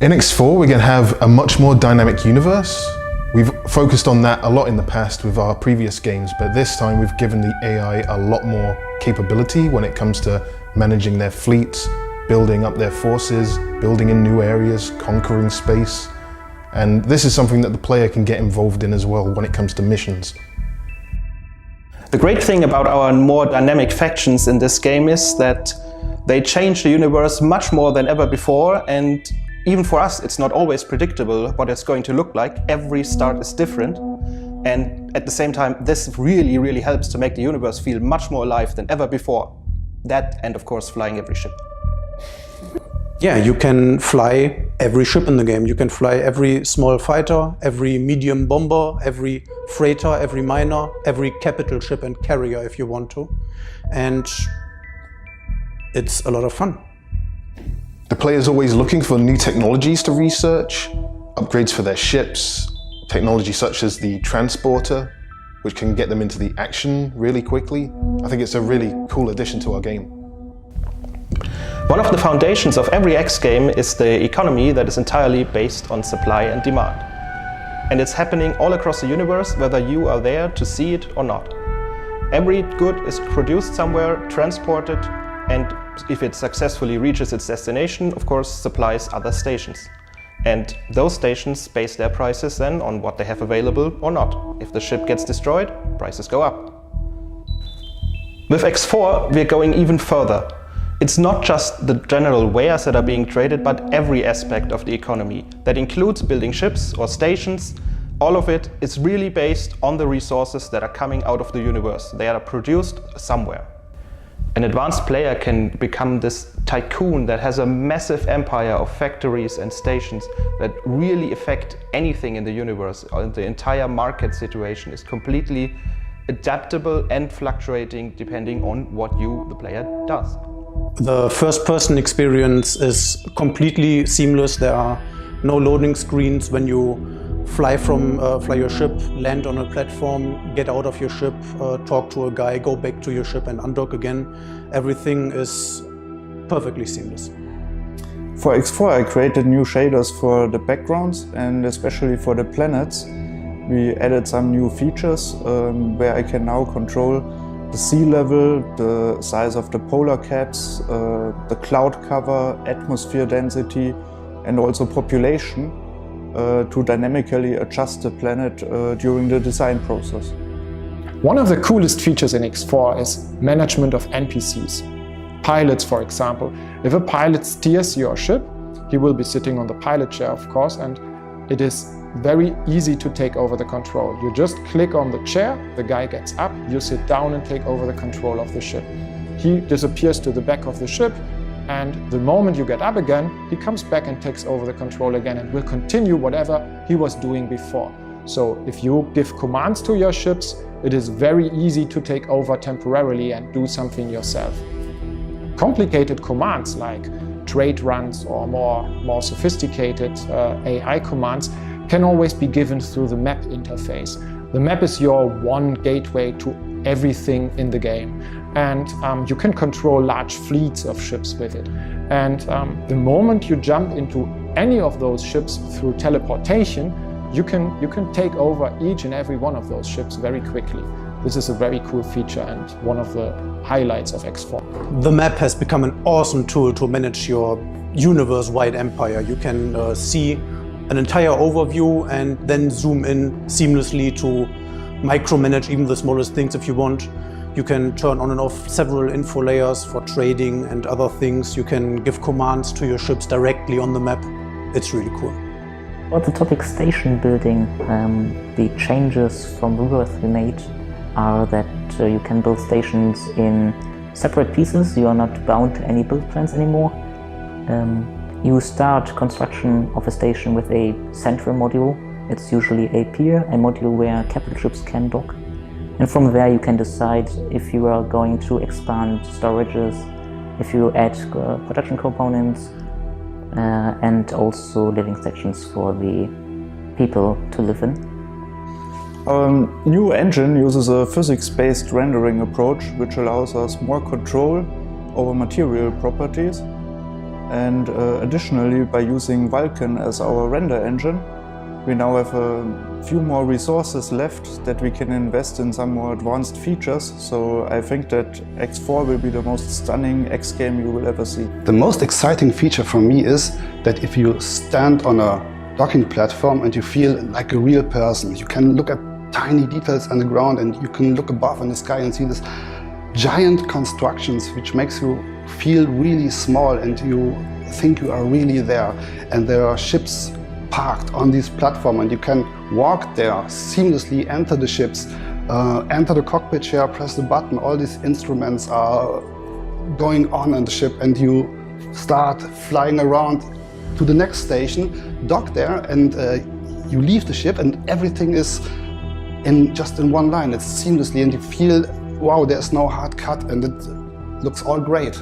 In X4, we're going to have a much more dynamic universe. We've focused on that a lot in the past with our previous games, but this time we've given the AI a lot more capability when it comes to managing their fleets, building up their forces, building in new areas, conquering space. And this is something that the player can get involved in as well when it comes to missions. The great thing about our more dynamic factions in this game is that they change the universe much more than ever before, and even for us it's not always predictable what it's going to look like. Every start is different, and at the same time this really helps to make the universe feel much more alive than ever before. That, and of course flying every ship. Yeah, you can fly every ship in the game. You can fly every small fighter, every medium bomber, every freighter, every miner, every capital ship and carrier if you want to. And it's a lot of fun. The player's always looking for new technologies to research, upgrades for their ships, technology such as the transporter, which can get them into the action really quickly. I think it's a really cool addition to our game. One of the foundations of every X game is the economy that is entirely based on supply and demand. And it's happening all across the universe, whether you are there to see it or not. Every good is produced somewhere, transported, and if it successfully reaches its destination, of course, supplies other stations. And those stations base their prices then on what they have available or not. If the ship gets destroyed, prices go up. With X4, we're going even further. It's not just the general wares that are being traded, but every aspect of the economy. That includes building ships or stations. All of it is really based on the resources that are coming out of the universe. They are produced somewhere. An advanced player can become this tycoon that has a massive empire of factories and stations that really affect anything in the universe. The entire market situation is completely adaptable and fluctuating depending on what you, the player, does. The first-person experience is completely seamless. There are no loading screens when you fly your ship, land on a platform, get out of your ship, talk to a guy, go back to your ship and undock again. Everything is perfectly seamless. For X4 I created new shaders for the backgrounds and especially for the planets. We added some new features where I can now control the sea level, the size of the polar caps, the cloud cover, atmosphere density, and also population to dynamically adjust the planet during the design process. One of the coolest features in X4 is management of NPCs. Pilots, for example. If a pilot steers your ship, he will be sitting on the pilot chair, of course, and it is very easy to take over the control. You just click on the chair, the guy gets up, you sit down and take over the control of the ship. He disappears to the back of the ship, and the moment you get up again, he comes back and takes over the control again and will continue whatever he was doing before. So if you give commands to your ships, it is very easy to take over temporarily and do something yourself. Complicated commands like trade runs or more sophisticated AI commands can always be given through the map interface. The map is your one gateway to everything in the game, and you can control large fleets of ships with it. And the moment you jump into any of those ships through teleportation, you can take over each and every one of those ships very quickly. This is a very cool feature and one of the highlights of X4. The map has become an awesome tool to manage your universe-wide empire. You can see an entire overview and then zoom in seamlessly to micromanage even the smallest things if you want. You can turn on and off several info layers for trading and other things. You can give commands to your ships directly on the map. It's really cool. About the topic station building, the changes from Rebirth we made are that you can build stations in separate pieces. You are not bound to any build plans anymore. You start construction of a station with a central module. It's usually a pier, a module where capital ships can dock. And from there you can decide if you are going to expand storages, if you add production components, and also living sections for the people to live in. Our new engine uses a physics-based rendering approach which allows us more control over material properties. And additionally, by using Vulkan as our render engine, we now have a few more resources left that we can invest in some more advanced features. So I think that X4 will be the most stunning X game you will ever see. The most exciting feature for me is that if you stand on a docking platform and you feel like a real person, you can look at tiny details on the ground and you can look above in the sky and see this giant constructions which makes you feel really small and you think you are really there. And there are ships parked on this platform and you can walk there seamlessly, enter the ships, enter the cockpit chair, press the button, all these instruments are going on in the ship and you start flying around to the next station, dock there and you leave the ship and everything is just in one line. It's seamlessly and you feel, wow, there's no hard cut and it looks all great.